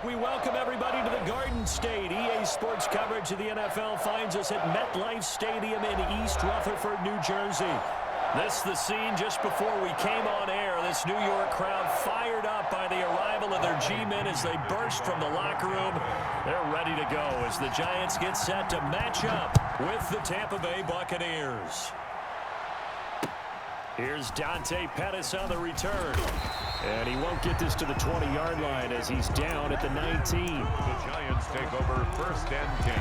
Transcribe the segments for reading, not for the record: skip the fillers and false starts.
We welcome everybody to the Garden State. EA Sports coverage of the NFL finds us at MetLife Stadium in East Rutherford, New Jersey. This is the scene just before we came on air. This New York crowd fired up by the arrival of their G-men as they burst from the locker room. They're ready to go as the Giants get set to match up with the Tampa Bay Buccaneers. Here's Dante Pettis on the return. And he won't get this to the 20-yard line as he's down at the 19. The Giants take over 1st and 10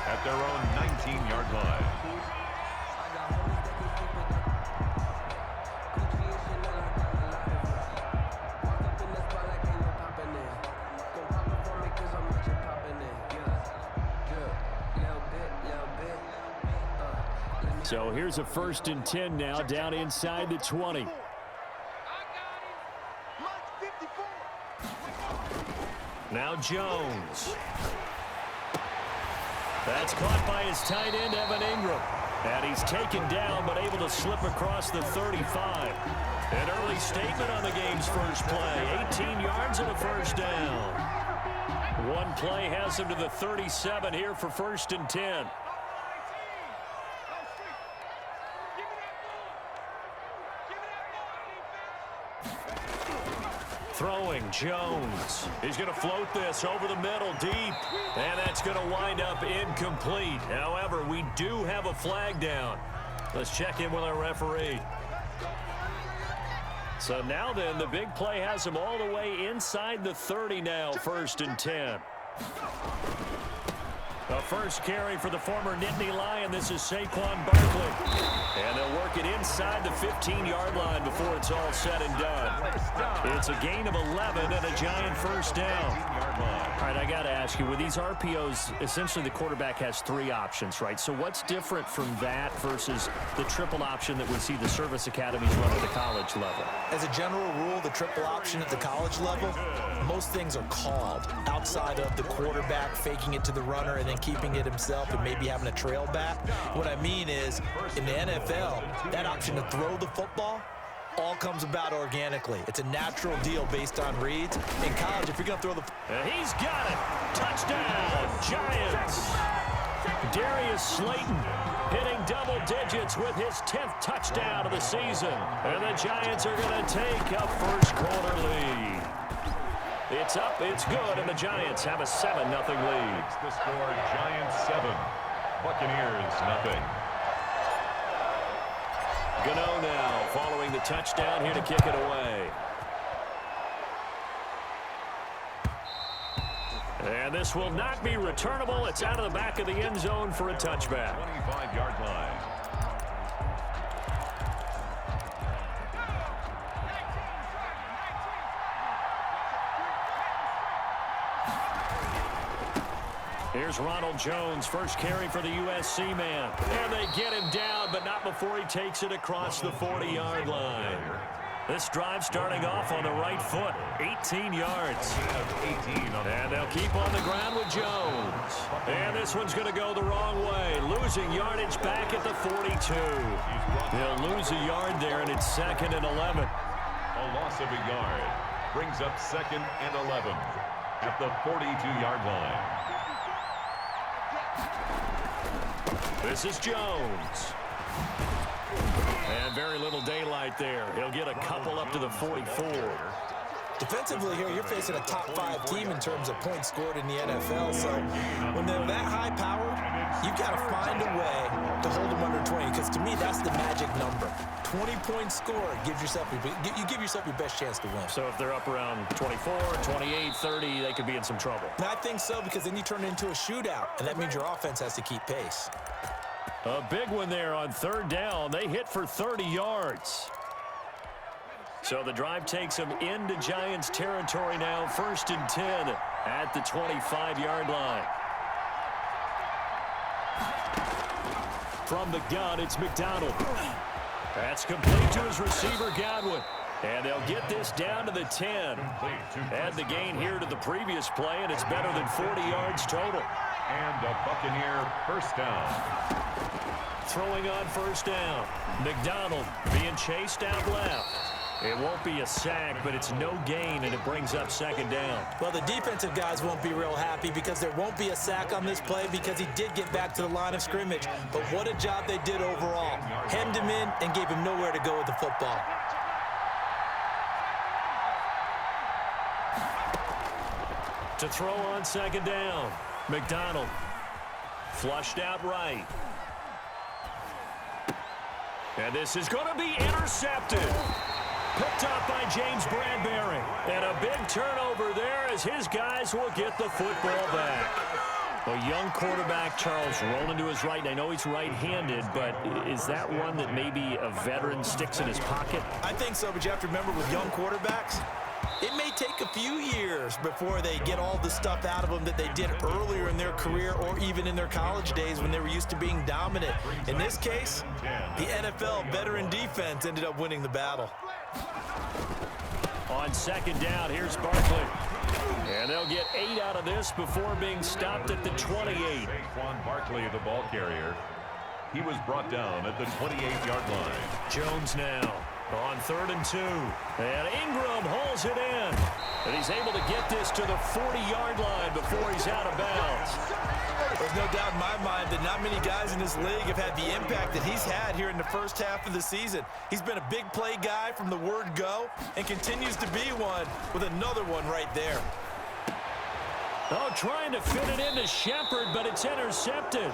at their own 19-yard line. So here's a 1st and 10 now, down inside the 20. Now Jones. That's caught by his tight end, Evan Ingram. And he's taken down, but able to slip across the 35. An early statement on the game's first play. 18 yards and a 1st down. One play has him to the 37 here for 1st and 10. Throwing, Jones. He's going to float this over the middle, deep. And that's going to wind up incomplete. However, we do have a flag down. Let's check in with our referee. So now then, the big play has him all the way inside the 30 now, 1st and 10. The first carry for the former Nittany Lion. This is Saquon Barkley. And they'll work it inside the 15-yard line before it's all said and done. It's a gain of 11 and a Giant 1st down. All right, I got to ask you, with these RPOs, essentially the quarterback has 3 options, right? So what's different from that versus the triple option that we see the service academies run at the college level? As a general rule, the triple option at the college level, most things are called outside of the quarterback faking it to the runner and then keeping it himself and maybe having a trail back. What I mean is, in the NFL, that option to throw the football all comes about organically. It's a natural deal based on reads. In college, if you're going to throw the... He's got it. Touchdown, Giants. Darius Slayton hitting double digits with his 10th touchdown of the season. And the Giants are going to take a first quarter lead. It's up, it's good, and the Giants have a 7-0 lead. The score, Giants 7, Buccaneers nothing. Gano now following the touchdown here to kick it away. And this will not be returnable. It's out of the back of the end zone for a touchback. 25-yard line. Here's Ronald Jones, first carry for the USC man. And they get him down, but not before he takes it across the 40-yard line. This drive starting off on the right foot, 18 yards. And they'll keep on the ground with Jones. And this one's going to go the wrong way, losing yardage back at the 42. They'll lose a yard there, and it's 2nd and 11. A loss of a yard brings up 2nd and 11 at the 42-yard line. This is Jones. And very little daylight there. He'll get a couple up to the 44. Defensively here, you're facing a top 5 team in terms of points scored in the NFL. So when they're that high-powered, you've got to find a way to hold them under 20. Because to me, that's the magic number. 20 points scored gives yourself you give yourself your best chance to win. So if they're up around 24, 28, 30, they could be in some trouble. And I think so, because then you turn it into a shootout, and that means your offense has to keep pace. A big one there on 3rd down. They hit for 30 yards. So the drive takes them into Giants territory now. 1st and 10 at the 25-yard line. From the gun, it's McDonald. That's complete to his receiver, Godwin. And they'll get this down to the 10. Add the gain here to the previous play, and it's better than 40 yards total. And a Buccaneer 1st down. Throwing on 1st down. McDonald being chased out left. It won't be a sack, but it's no gain, and it brings up second down. Well, the defensive guys won't be real happy because there won't be a sack on this play because he did get back to the line of scrimmage. But what a job they did overall. Hemmed him in and gave him nowhere to go with the football. To throw on second down, McDonald. Flushed out right. And this is going to be intercepted. Picked up by James Bradbury. And a big turnover there as his guys will get the football back. A young quarterback, Charles, rolling to his right. And I know he's right-handed, but is that one that maybe a veteran sticks in his pocket? I think so, but you have to remember with young quarterbacks, it may take a few years before they get all the stuff out of them that they did earlier in their career or even in their college days when they were used to being dominant. In this case, the NFL veteran defense ended up winning the battle. On second down, here's Barkley. And they'll get 8 out of this before being stopped at the 28. Saquon Barkley, the ball carrier. He was brought down at the 28-yard line. Jones now on 3rd and 2. And Ingram holds it in. And he's able to get this to the 40-yard line before he's out of bounds. There's no doubt in my mind that not many guys in this league have had the impact that he's had here in the first half of the season. He's been a big play guy from the word go and continues to be one with another one right there. Oh, trying to fit it into Shepard, but it's intercepted.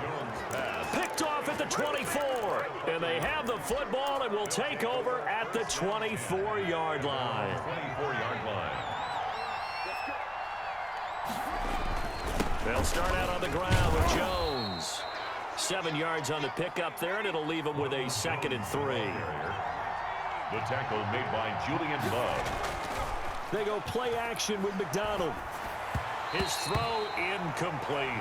Picked off at the 24. And they have the football and will take over at the 24-yard line. 24-yard line. They'll start out on the ground with Jones. 7 yards on the pickup there, and it'll leave them with a 2nd and 3. The tackle made by Julian Love. They go play action with McDonald. His throw incomplete.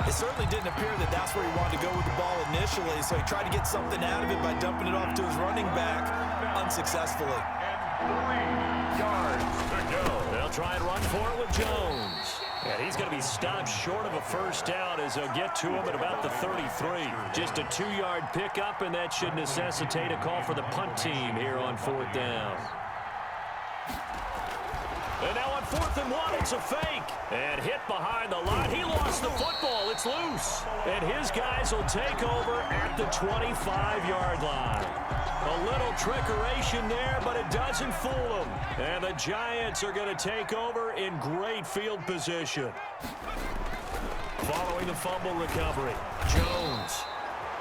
It certainly didn't appear that that's where he wanted to go with the ball initially, so he tried to get something out of it by dumping it off to his running back unsuccessfully. And 3 yards to go. They'll try and run for it with Jones. And he's going to be stopped short of a first down as they'll get to him at about the 33. Just a 2-yard pickup, and that should necessitate a call for the punt team here on 4th down. And now on 4th and 1, it's a fake. And hit behind the line. He lost the football. It's loose. And his guys will take over at the 25-yard line. A little trickeration there, but it doesn't fool them. And the Giants are going to take over in great field position. Following the fumble recovery, Jones.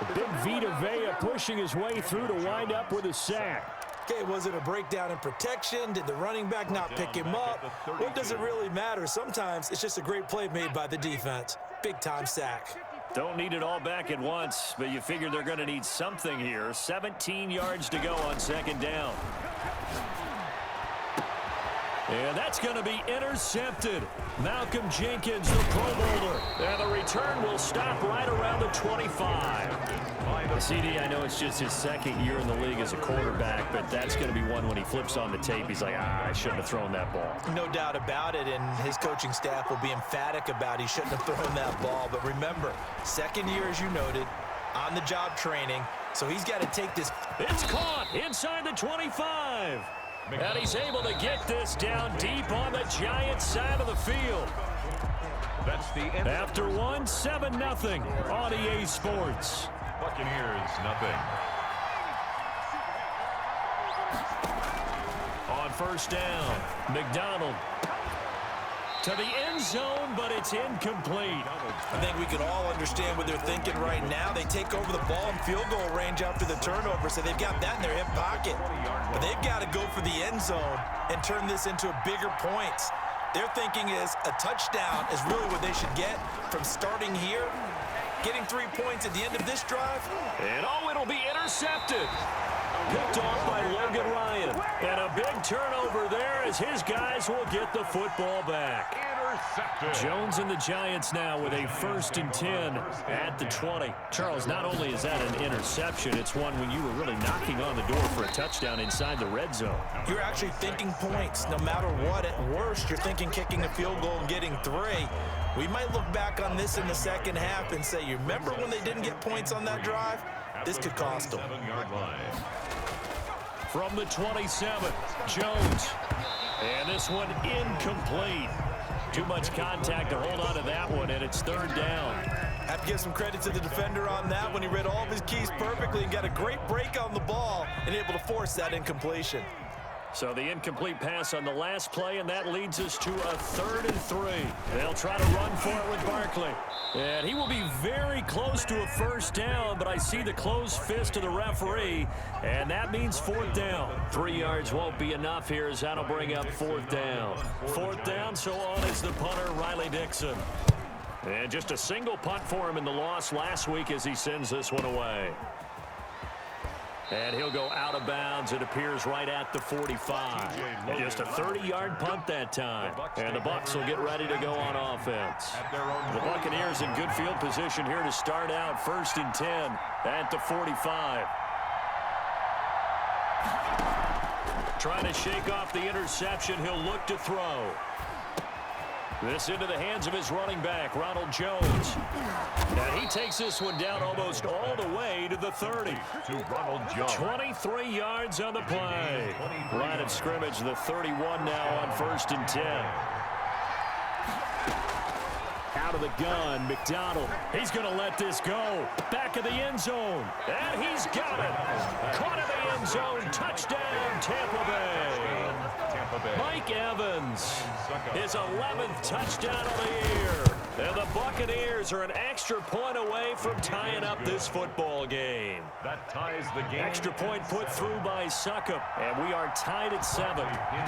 The big Vita Vea pushing his way through to wind up with a sack. Okay, was it a breakdown in protection? Did the running back not pick him up? What does it really matter? Sometimes it's just a great play made by the defense. Big-time sack. Don't need it all back at once, but you figure they're going to need something here. 17 yards to go on second down. And that's going to be intercepted. Malcolm Jenkins, the Pro Bowler. And the return will stop right around the 25. CD, I know it's just his 2nd year in the league as a quarterback, but that's going to be one when he flips on the tape. He's like, I shouldn't have thrown that ball. No doubt about it, and his coaching staff will be emphatic about he shouldn't have thrown that ball. But remember, 2nd year, as you noted, on-the-job training, so he's got to take this. It's caught inside the 25. And he's able to get this down deep on the Giants side of the field. That's the end. After one, 7-0 on EA Sports. Buccaneers, nothing. On first down, McDonald to the end zone, but it's incomplete. I think we can all understand what they're thinking right now. They take over the ball in field goal range after the turnover, so they've got that in their hip pocket. But they've got to go for the end zone and turn this into a bigger points. Their thinking is a touchdown is really what they should get from starting here. Getting 3 points at the end of this drive. And it'll be intercepted. Picked off by Logan Ryan. And a big turnover there as his guys will get the football back. Intercepted. Jones and the Giants now with a 1st and 10 at the 20. Charles, not only is that an interception, it's one when you were really knocking on the door for a touchdown inside the red zone. You're actually thinking points no matter what. At worst, you're thinking kicking a field goal and getting 3. We might look back on this in the second half and say, you remember when they didn't get points on that drive? This could cost them. 7-yard line. from the 27. Jones. And this one incomplete. Too much contact to hold on to that one, and it's third down. Have to give some credit to the defender on that one. He read all of his keys perfectly and got a great break on the ball and able to force that incompletion. So the incomplete pass on the last play, and that leads us to a 3rd and 3. They'll try to run for it with Barkley. And he will be very close to a first down, but I see the closed fist of the referee, and that means 4th down. 3 yards won't be enough here as that'll bring up 4th down. 4th down, so on is the punter, Riley Dixon. And just a single punt for him in the loss last week as he sends this one away. And he'll go out of bounds. It appears right at the 45. And just a 30-yard punt that time. And the Bucs will get ready to go on offense. The Buccaneers in good field position here to start out 1st and 10 at the 45. Trying to shake off the interception. He'll look to throw. This into the hands of his running back, Ronald Jones. And he takes this one down almost all the way to the 30. To Ronald Jones. 23 yards on the play. Line of scrimmage, the 31 now on 1st and 10. Out of the gun, McDonald. He's going to let this go. Back of the end zone. And he's got it. Caught in the end zone. Touchdown, Tampa Bay. Mike Evans, his 11th touchdown of the year. And the Buccaneers are an extra point away from tying up this football game. That ties the game. Extra point put through by Succop, and we are tied at 7.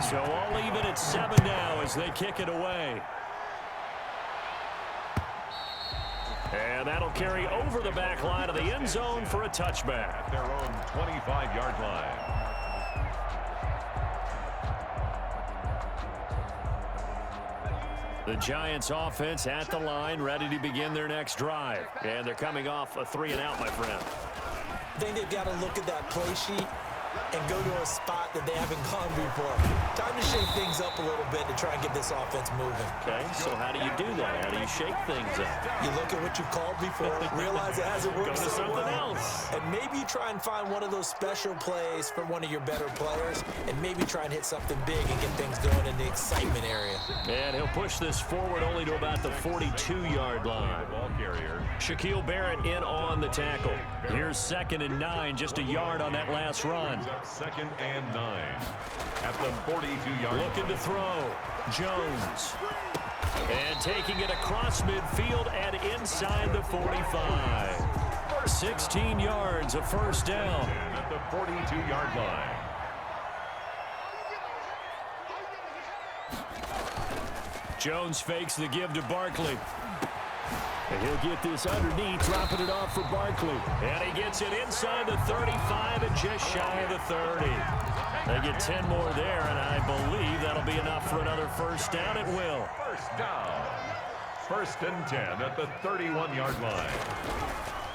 So all even at 7 now as they kick it away. And that'll carry over the back line of the end zone for a touchback. At their own 25-yard line. The Giants offense at the line, ready to begin their next drive. And they're coming off a 3-and-out, my friend. I think they've got to look at that play sheet and go to a spot that they haven't gone before. Time to shake things up a little bit to try and get this offense moving. Okay, so how do you do that? How do you shake things up? You look at what you called before, realize it hasn't worked Go to so something well, else. and maybe you try and find one of those special plays for one of your better players, and maybe try and hit something big and get things going in the excitement area. And he'll push this forward only to about the 42-yard line. Ball carrier. Shaquille Barrett in on the tackle. Here's 2nd and 9, just a yard on that last run. 2nd and 9 at the 42-yard line. Looking to throw. Jones. And taking it across midfield and inside the 45. 16 yards, a first down. At the 42-yard line. Jones fakes the give to Barkley. And he'll get this underneath, dropping it off for Barkley. And he gets it inside the 35 and just shy of the 30. They get 10 more there, and I believe that'll be enough for another first down. It will. First down. 1st and 10 at the 31-yard line.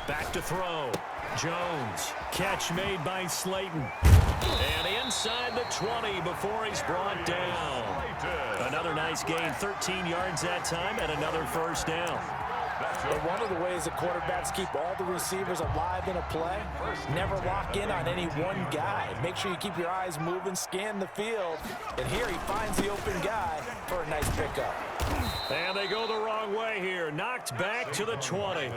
Back to throw. Jones. Catch made by Slayton. And inside the 20 before he's brought down. Another nice gain, 13 yards that time, and another first down. But one of the ways that quarterbacks keep all the receivers alive in a play, never lock in on any one guy. Make sure you keep your eyes moving, scan the field, and here he finds the open guy for a nice pickup. And they go the wrong way here. Knocked back to the 20.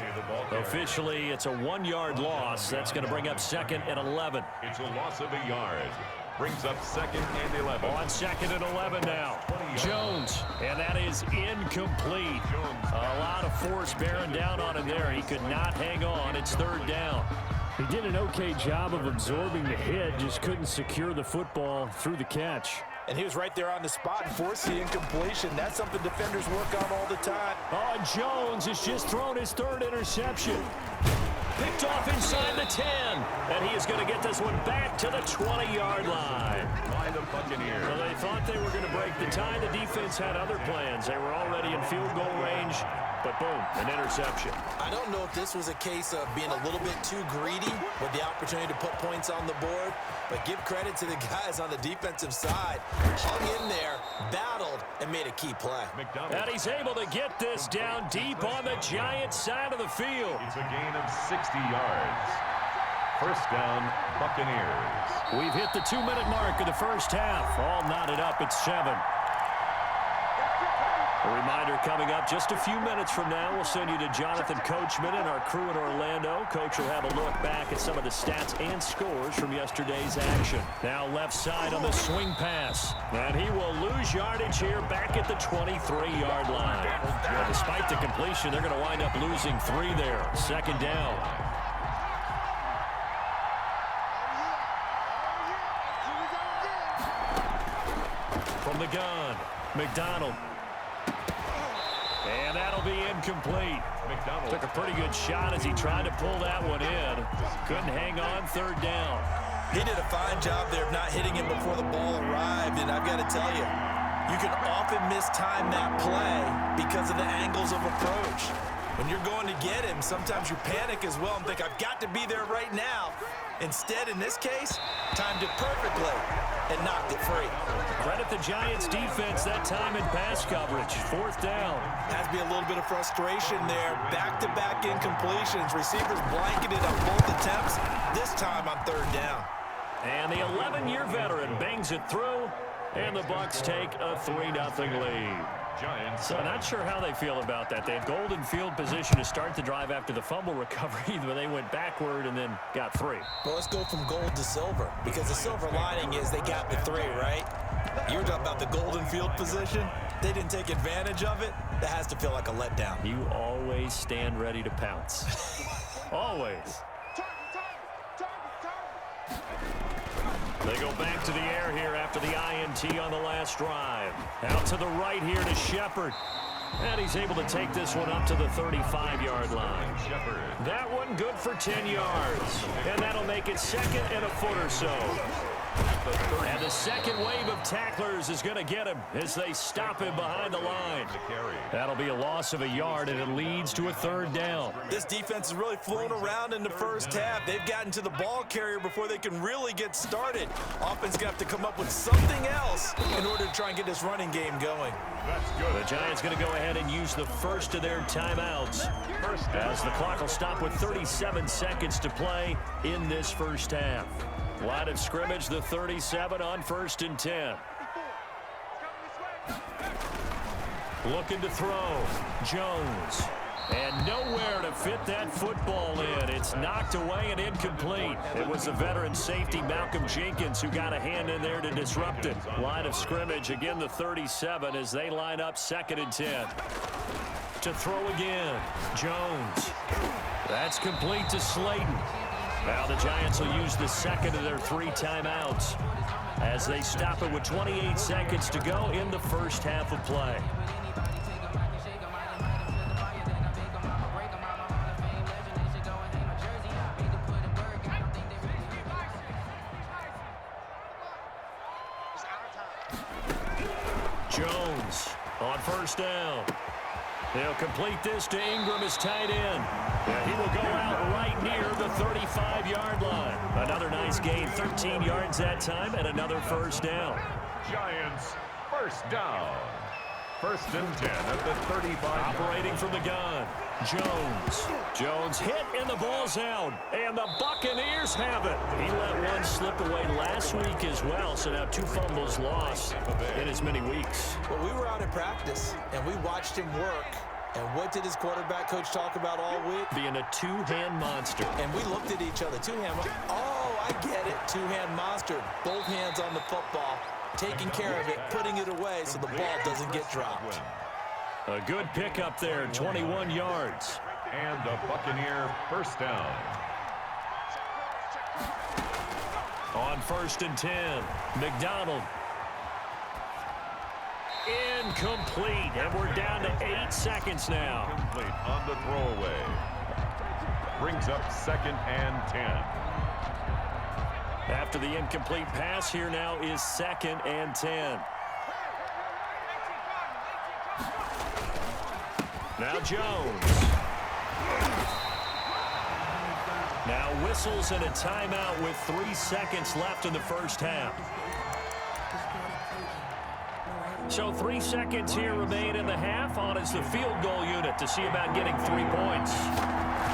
Officially, it's a 1-yard loss. That's going to bring up 2nd and 11. It's a loss of a yard. Brings up 2nd and 11. On 2nd and 11 now. Jones, and that is incomplete. A lot of force bearing down on him there. He could not hang on. It's 3rd down. He did an okay job of absorbing the hit, just couldn't secure the football through the catch. And he was right there on the spot and forced the incompletion. That's something defenders work on all the time. Oh, Jones has just thrown his 3rd interception. Picked off inside the 10. And he is going to get this one back to the 20-yard line. By the Buccaneers. Well, they thought they were going to break the tie. The defense had other plans. They were already in field goal range. But boom, an interception. I don't know if this was a case of being a little bit too greedy with the opportunity to put points on the board, but give credit to the guys on the defensive side. Hung in there, battled, and made a key play. And he's able to get this down deep on the Giants side of the field. It's a gain of 60 yards. First down, Buccaneers. We've hit the 2-minute mark of the first half. All knotted up at 7. A reminder coming up just a few minutes from now. We'll send you to Jonathan Coachman and our crew in Orlando. Coach will have a look back at some of the stats and scores from yesterday's action. Now left side on the swing pass. And he will lose yardage here back at the 23-yard line. Well, despite the completion, they're going to wind up losing 3 there. Second down. From the gun, McDonald. And that'll be incomplete. McDonald took a pretty good shot as he tried to pull that one in. Couldn't hang on. Third down. He did a fine job there of not hitting him before the ball arrived, and I've got to tell you, you can often mistime that play because of the angles of approach. When you're going to get him, sometimes you panic as well and think, I've got to be there right now. Instead, in this case, timed it perfectly and knocked it free. Credit the Giants defense that time in pass coverage. Fourth down. Has to be a little bit of frustration there. Back-to-back incompletions. Receivers blanketed on both attempts, this time on third down. And the 11-year veteran bangs it through, and the Bucs take a 3-0 lead. Giants. So not sure how they feel about that. They had golden field position to start the drive after the fumble recovery, but they went backward and then got 3. Well, let's go from gold to silver, because the silver lining is they got the 3, right? You were talking about the golden field position. They didn't take advantage of it. That has to feel like a letdown. You always stand ready to pounce. Always. They go back to the air here after the INT on the last drive. Out to the right here to Shepard. And he's able to take this one up to the 35-yard line. That one good for 10 yards. And that'll make it second and a foot or so. And the second wave of tacklers is going to get him as they stop him behind the line. That'll be a loss of a yard, and it leads to a third down. This defense has really flown around in the first half. They've gotten to the ball carrier before they can really get started. Offense going to have to come up with something else in order to try and get this running game going. That's good. The Giants going to go ahead and use the first of their timeouts as the clock will stop with 37 seconds to play in this first half. Line of scrimmage, the 37 on 1st and 10. Looking to throw. Jones. And nowhere to fit that football in. It's knocked away and incomplete. It was the veteran safety, Malcolm Jenkins, who got a hand in there to disrupt it. Line of scrimmage, again the 37 as they line up 2nd and 10. To throw again. Jones. That's complete to Slayton. Now the Giants will use the second of their 3 timeouts as they stop it with 28 seconds to go in the first half of play. Jones on 1st down. They'll complete this to Ingram as tight end. And he will go out right near the 35-yard line. Another nice gain, 13 yards that time, and another first down. Giants, first down. 1st and 10 at the 35. Operating from the gun, Jones. Jones hit, and the ball's out. And the Buccaneers have it. He let one slip away last week as well, so now 2 fumbles lost in as many weeks. Well, we were out at practice, and we watched him work. And what did his quarterback coach talk about all week? Being a 2-hand monster. And we looked at each other. 2-hand. Oh, I get it. 2-hand monster. Both hands on the football, taking care of it, putting it away so the ball doesn't get dropped. A good pickup there, 21 yards. And a Buccaneer first down. On 1st and 10, McDonald. Incomplete, and we're down to 8 seconds now. Complete on the throwaway. Brings up 2nd and 10. After the incomplete pass, here now is 2nd and 10. Now Jones. Now whistles and a timeout with 3 seconds left in the first half. So 3 seconds here remain in the half. On is the field goal unit to see about getting 3 points.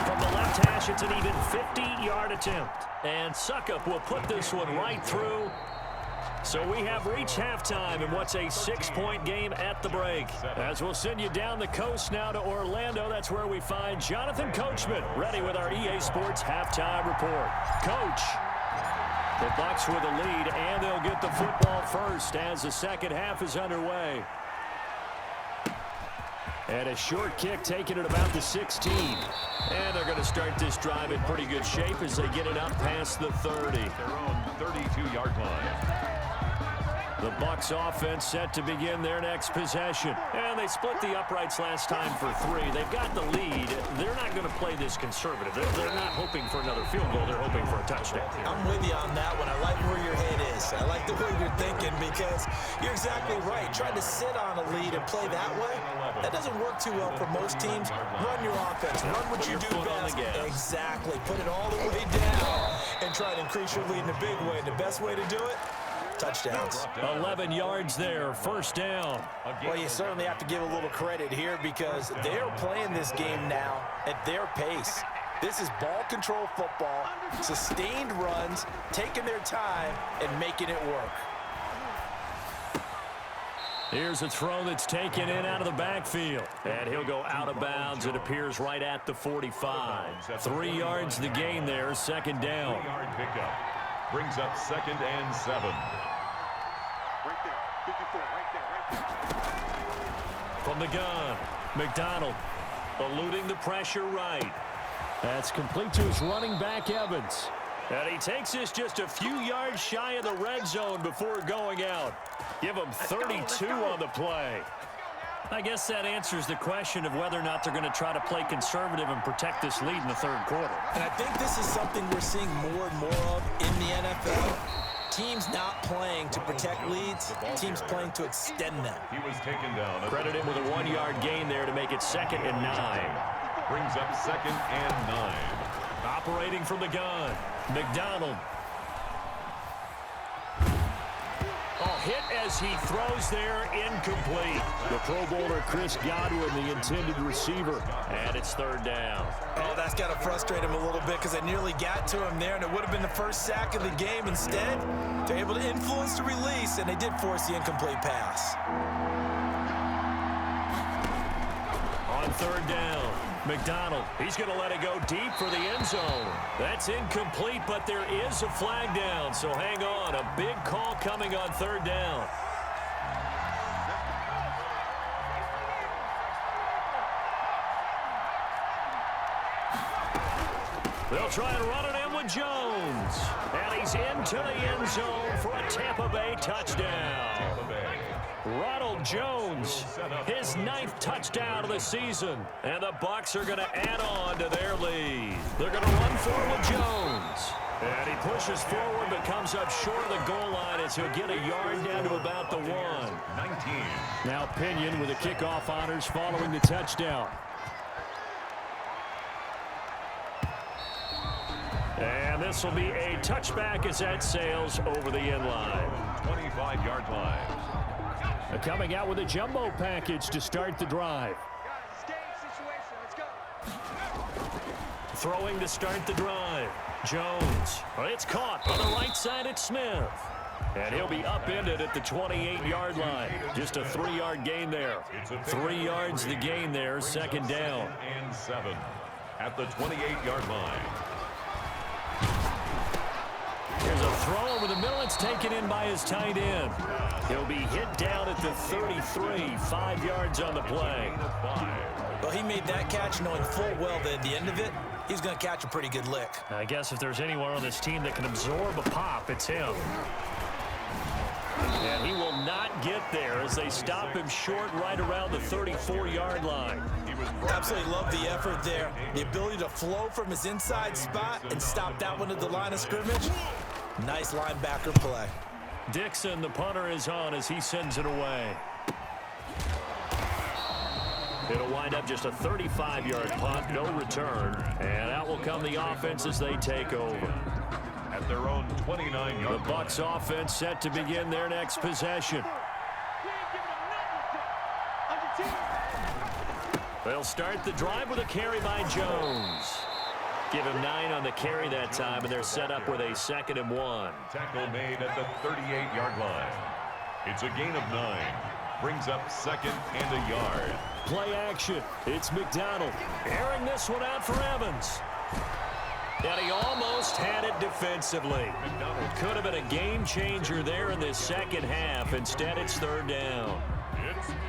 From the left hash, it's an even 50-yard attempt. And Suckup will put this one right through. So we have reached halftime in what's a 6-point game at the break. As we'll send you down the coast now to Orlando, that's where we find Jonathan Coachman, ready with our EA Sports halftime report. Coach, the Bucks with the lead, and they'll get the football first as the second half is underway. And a short kick taken at about the 16. And they're going to start this drive in pretty good shape as they get it up past the 30. Their own 32-yard line. The Bucks offense set to begin their next possession. And they split the uprights last time for 3. They've got the lead. They're not going to play this conservative. They're not hoping for another field goal. They're hoping for a touchdown. I'm with you on that one. I like where your head is. I like the way you're thinking because you're exactly right. Trying to sit on a lead and play that way, that doesn't work too well for most teams. Run your offense. Run what you do best. Exactly. Put it all the way down and try to increase your lead in a big way. And the best way to do it, touchdowns. 11 yards there, first down. Well, you certainly have to give a little credit here because they're playing this game now at their pace. This is ball control football, sustained runs, taking their time, and making it work. Here's a throw that's taken in out of the backfield. And he'll go out of bounds. It appears right at the 45. 3 yards the gain there, second down. 3-yard pickup. Brings up 2nd and 7. Right there. 54, right there. From the gun, McDonald eluding the pressure right. That's complete to his running back, Evans. And he takes this just a few yards shy of the red zone before going out. Give him 32 on the play. I guess that answers the question of whether or not they're going to try to play conservative and protect this lead in the third quarter. And I think this is something we're seeing more and more of in the NFL. Teams not playing to protect leads, teams playing to extend them. He was taken down. Credit him with a 1-yard gain there to make it 2nd and 9. Brings up 2nd and 9. Operating from the gun, McDonald. Hit as he throws there, incomplete. The Pro Bowler Chris Godwin, the intended receiver, and it's 3rd down. Oh, that's got to frustrate him a little bit because they nearly got to him there, and it would have been the first sack of the game. Instead, they're able to influence the release, and they did force the incomplete pass. On 3rd down, McDonald, he's going to let it go deep for the end zone. That's incomplete, but there is a flag down, so hang on. A big call coming on 3rd down. They'll try and run it in with Jones. And he's into the end zone for a Tampa Bay touchdown. Tampa Bay. Ronald Jones, his 9th touchdown of the season. And the Bucks are going to add on to their lead. They're going to run forward with Jones. And he pushes forward but comes up short of the goal line as he'll get a yard down to about the 1. 19. Now Pinion with the kickoff honors following the touchdown. And this will be a touchback as that sails over the end line. 25-yard line. Coming out with a jumbo package to start the drive. Throwing to start the drive. Jones. It's caught on the right side at Smith. And he'll be upended at the 28-yard line. Just a 3-yard gain there. 3 yards the gain there, 2nd down. And 7 at the 28-yard line. Here's a throw over the middle. It's taken in by his tight end. He'll be hit down at the 33, 5 yards on the play. Well, he made that catch knowing full well that at the end of it, he's going to catch a pretty good lick. I guess if there's anyone on this team that can absorb a pop, it's him. And he will not get there as they stop him short right around the 34-yard line. Absolutely love the effort there. The ability to flow from his inside spot and stop that one at the line of scrimmage. Nice linebacker play. Dixon, the punter, is on as he sends it away. It'll wind up just a 35-yard punt, no return. And out will come the offense as they take over. At their own 29-yard The Bucks offense set to begin their next possession. They'll start the drive with a carry by Jones. Give him 9 on the carry that time, and they're set up with a 2nd and 1. Tackle made at the 38-yard line. It's a gain of 9. Brings up 2nd and a yard. Play action. It's McDonald airing this one out for Evans. And he almost had it defensively. Could have been a game changer there in this second half. Instead, it's 3rd down.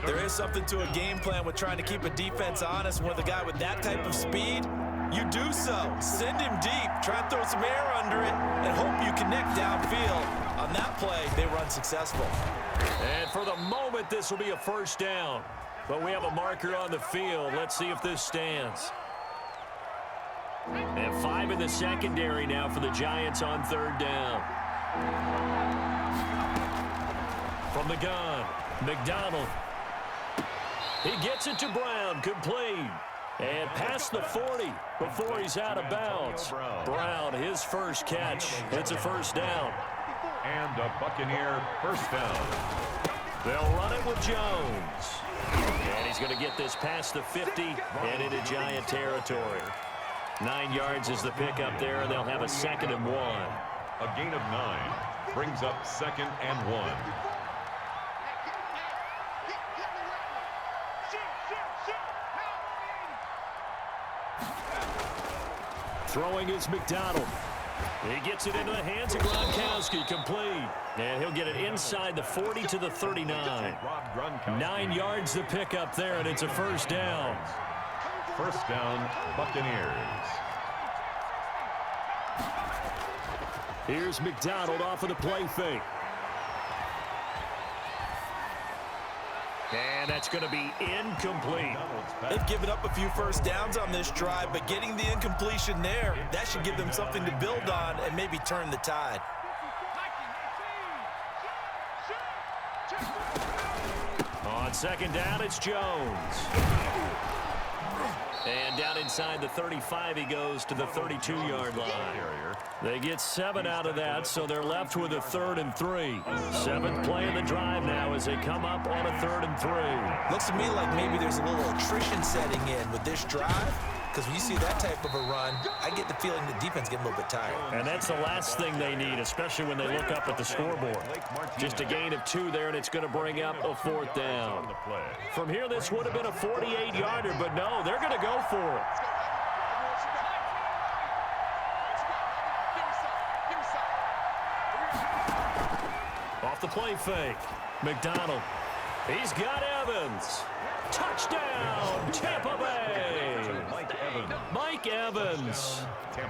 There is something to a game plan with trying to keep a defense honest. With a guy with that type of speed, you do so. Send him deep. Try and throw some air under it and hope you connect downfield. On that play, they were unsuccessful. And for the moment, this will be a 1st down. But we have a marker on the field. Let's see if this stands. And 5 in the secondary now for the Giants on 3rd down. From the gun, McDonald. He gets it to Brown, complete. And past the 40 before he's out of bounds. Brown, his first catch. It's a 1st down. And a Buccaneer 1st down. They'll run it with Jones. And he's going to get this past the 50 and into Giant territory. 9 yards is the pickup there, and they'll have a 2nd and 1. A gain of 9. Brings up 2nd and 1. Throwing is McDonald. He gets it into the hands of Gronkowski, complete. And he'll get it inside the 40 to the 39. 9 yards the pickup there, and it's a 1st down. 1st down, Buccaneers. Here's McDonald off of the play fake. And that's going to be incomplete. They've given up a few 1st downs on this drive, but getting the incompletion there, that should give them something to build on and maybe turn the tide. On 2nd down, it's Jones. And down inside the 35, he goes to the 32-yard line. They get 7 out of that, so they're left with a 3rd and 3. 7th play of the drive now as they come up on a 3rd and 3. Looks to me like maybe there's a little attrition setting in with this drive, because when you see that type of a run, I get the feeling the defense getting a little bit tired. And that's the last thing they need, especially when they look up at the scoreboard. Just a gain of 2 there, and it's going to bring up a 4th down. From here, this would have been a 48-yarder, but no, they're going to go for it. Off the play fake, McDonald. He's got Evans. Touchdown, Tampa Bay. Mike Evans.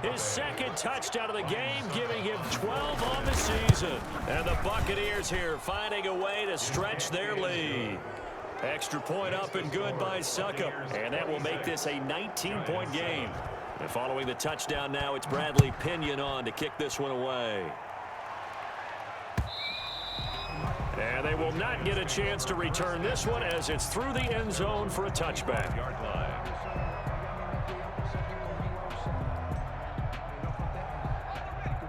His 2nd touchdown of the game, giving him 12 on the season. And the Buccaneers here finding a way to stretch their lead. Extra point up and good by Succop. And that will make this a 19-point game. And following the touchdown now, it's Bradley Pinion on to kick this one away. And they will not get a chance to return this one as it's through the end zone for a touchback.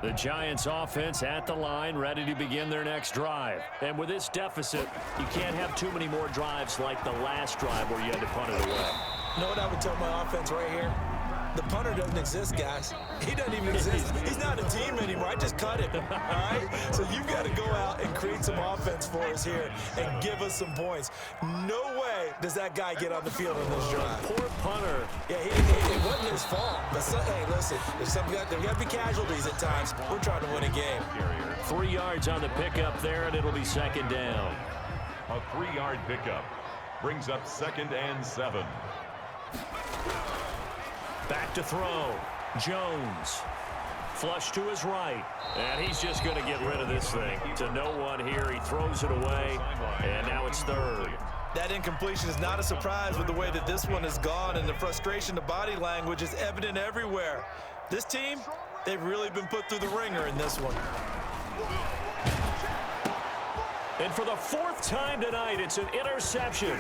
The Giants offense at the line, ready to begin their next drive. And with this deficit, you can't have too many more drives like the last drive where you had to punt it away. You know what I would tell my offense right here? The punter doesn't exist, guys. He doesn't even exist. He's not a team anymore. I just cut him, all right? So you've got to go out and create some offense for us here and give us some points. No way does that guy get on the field on this drive. Poor punter. Yeah, it wasn't his fault. But hey, listen, there's there got to be casualties at times. We're trying to win a game. 3 yards on the pickup there, and it'll be 2nd down. A 3-yard pickup brings up 2nd and 7. Back to throw. Jones. Flush to his right. And he's just going to get rid of this thing. To no one here. He throws it away. And now it's 3rd. That incompletion is not a surprise with the way that this one has gone. And the frustration, the body language is evident everywhere. This team, they've really been put through the ringer in this one. And for the 4th time tonight, it's an interception.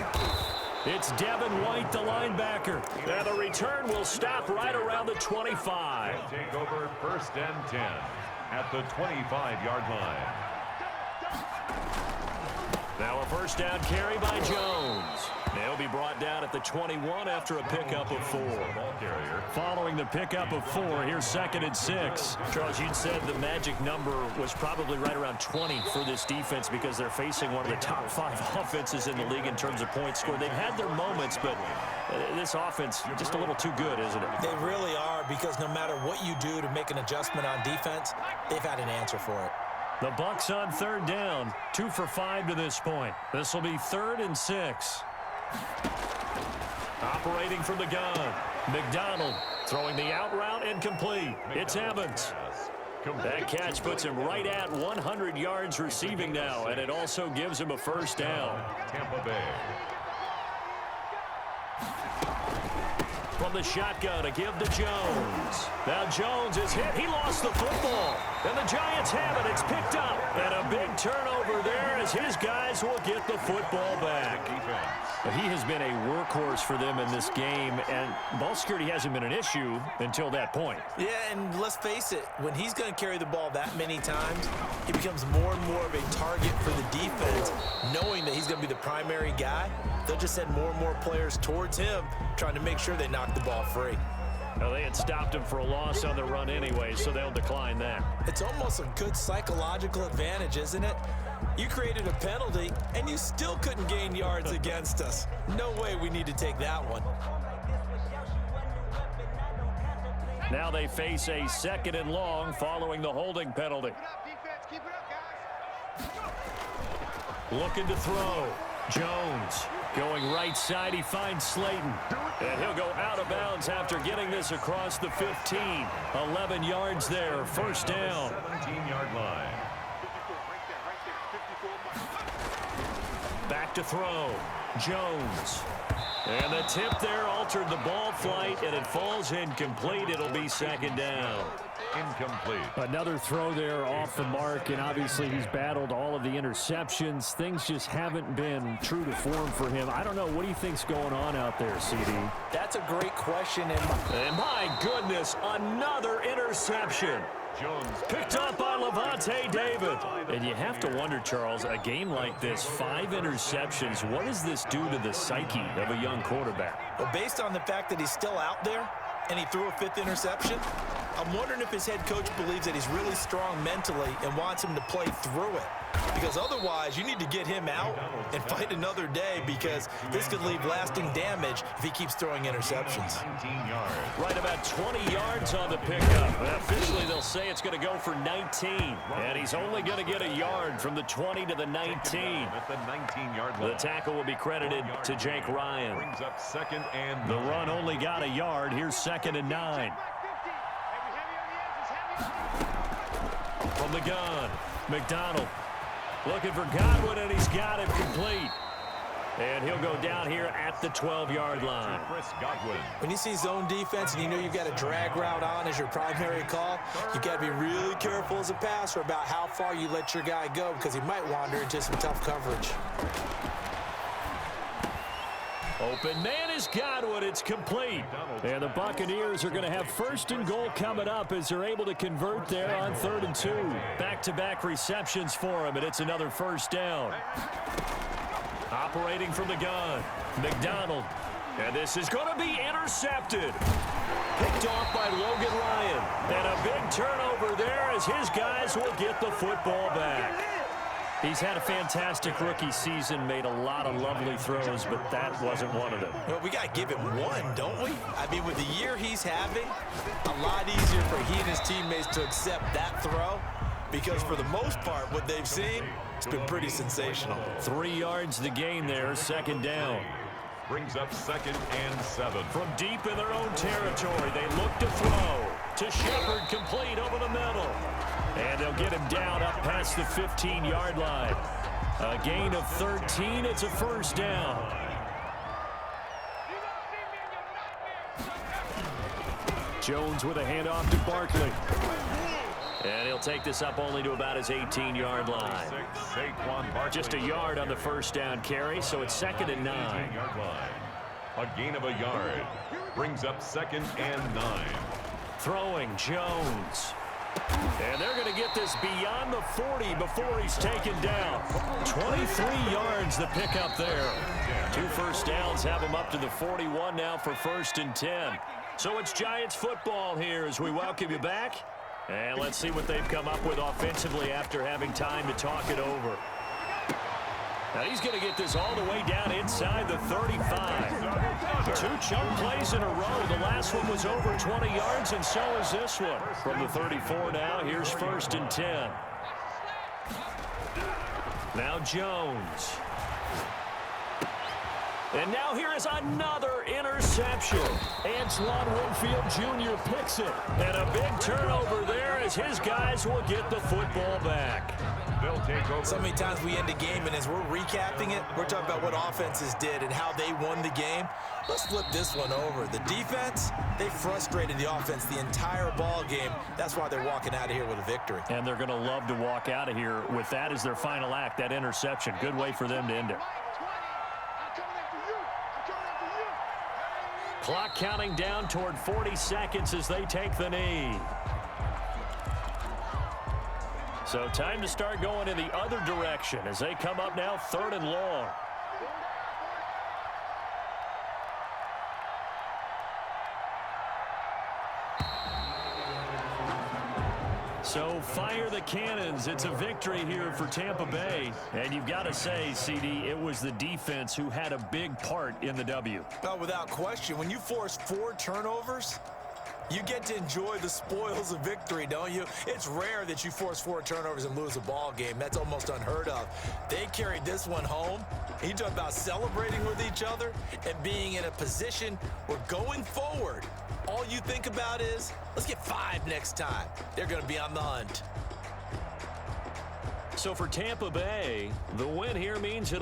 It's Devin White, the linebacker. And the return will stop right around the 25. Take over 1st and 10 at the 25-yard line. Now a 1st down carry by Jones. They'll be brought down at the 21 after a pickup of 4. Following the pickup of 4, here's 2nd and 6. Charles, you'd said the magic number was probably right around 20 for this defense because they're facing one of the top 5 offenses in the league in terms of points scored. They've had their moments, but this offense just a little too good, isn't it? They really are, because no matter what you do to make an adjustment on defense, they've had an answer for it. The Bucs on 3rd down, 2 for 5 to this point. This will be 3rd and 6. Operating from the gun, McDonald throwing the out route incomplete. It's Evans. That catch puts him right at 100 yards receiving now, and it also gives him a 1st down. Tampa Bay. From the shotgun, a give to Jones. Now Jones is hit. He lost the football. And the Giants have it. It's picked up. And a big turnover there as his guys will get the football back. He has been a workhorse for them in this game, and ball security hasn't been an issue until that point. Yeah, and let's face it, when he's going to carry the ball that many times, he becomes more and more of a target for the defense, knowing that he's going to be the primary guy. They'll just send more and more players towards him, trying to make sure they knock the ball free. Now, they had stopped him for a loss on the run anyway, so they'll decline that. It's almost a good psychological advantage, isn't it? You created a penalty, and you still couldn't gain yards against us. No way we need to take that one. Now they face a 2nd and long following the holding penalty. Looking to throw. Jones going right side. He finds Slayton. And he'll go out of bounds after getting this across the 15. 11 yards there. 1st down. 17-yard line. Back to throw. Jones. And the tip there altered the ball flight, and it falls incomplete. It'll be 2nd down. Incomplete. Another throw there off the mark, and obviously he's battled all of the interceptions. Things just haven't been true to form for him. I don't know. What do you think's going on out there, CD? That's a great question. And my goodness, another interception. Jones Picked up by Levante David. And you have to wonder, Charles, a game like this, 5 interceptions, what does this do to the psyche of a young quarterback? Well, based on the fact that he's still out there and he threw a 5th interception, I'm wondering if his head coach believes that he's really strong mentally and wants him to play through it. Because otherwise, you need to get him out and fight another day, because this could leave lasting damage if he keeps throwing interceptions. 19 yards. Right about 20 yards on the pickup. And officially, they'll say it's going to go for 19. And he's only going to get a yard from the 20 to the 19. At the 19-yard line. The tackle will be credited to Jake Ryan. Brings up 2nd and 9. The run only got a yard. Here's 2nd and 9. From the gun, McDonald looking for Godwin, and he's got him complete. And he'll go down here at the 12-yard line. Chris Godwin. When you see zone defense and you know you've got a drag route on as your primary call, you got to be really careful as a passer about how far you let your guy go, because he might wander into some tough coverage. Open man is Godwin. It's complete. And the Buccaneers are going to have 1st and goal coming up as they're able to convert there on 3rd and 2. Back-to-back receptions for him, and it's another 1st down. Operating from the gun, McDonald. And this is going to be intercepted. Picked off by Logan Ryan. And a big turnover there as his guys will get the football back. He's had a fantastic rookie season, made a lot of lovely throws, but that wasn't one of them. Well, we got to give him one, don't we? I mean, with the year he's having, a lot easier for he and his teammates to accept that throw, because for the most part, what they've seen, it's been pretty sensational. 3 yards the gain there, 2nd down. Brings up 2nd and 7. From deep in their own territory, they look to throw. To Shepard, complete over the middle. And they'll get him down up past the 15-yard line. A gain of 13. It's a 1st down. Jones with a handoff to Barkley. And he'll take this up only to about his 18-yard line. Just a yard on the 1st down carry, so it's 2nd and 9. A gain of a yard. Brings up 2nd and 9. Throwing Jones. And they're going to get this beyond the 40 before he's taken down. 23 yards the pickup there. 2 first downs have him up to the 41 now for 1st and 10. So it's Giants football here as we welcome you back. And let's see what they've come up with offensively after having time to talk it over. Now he's going to get this all the way down inside the 35. 2 chunk plays in a row. The last one was over 20 yards, and so is this one. From the 34 now, here's 1st and 10. Now Jones. And now here is another interception. Antoine Winfield Jr. picks it. And a big turnover there as his guys will get the football back. They'll take over. So many times we end the game, and as we're recapping it, we're talking about what offenses did and how they won the game. Let's flip this one over. The defense, they frustrated the offense the entire ball game. That's why they're walking out of here with a victory. And they're going to love to walk out of here with that as their final act, that interception. Good way for them to end it. Clock counting down toward 40 seconds as they take the knee. So time to start going in the other direction as they come up now 3rd and long. So fire the cannons. It's a victory here for Tampa Bay. And you've got to say, CD, it was the defense who had a big part in the W. Well, without question, when you force 4 turnovers, you get to enjoy the spoils of victory, don't you? It's rare that you force 4 turnovers and lose a ball game. That's almost unheard of. They carried this one home. You talk about celebrating with each other and being in a position where going forward, all you think about is, let's get 5 next time. They're going to be on the hunt. So for Tampa Bay, the win here means it'll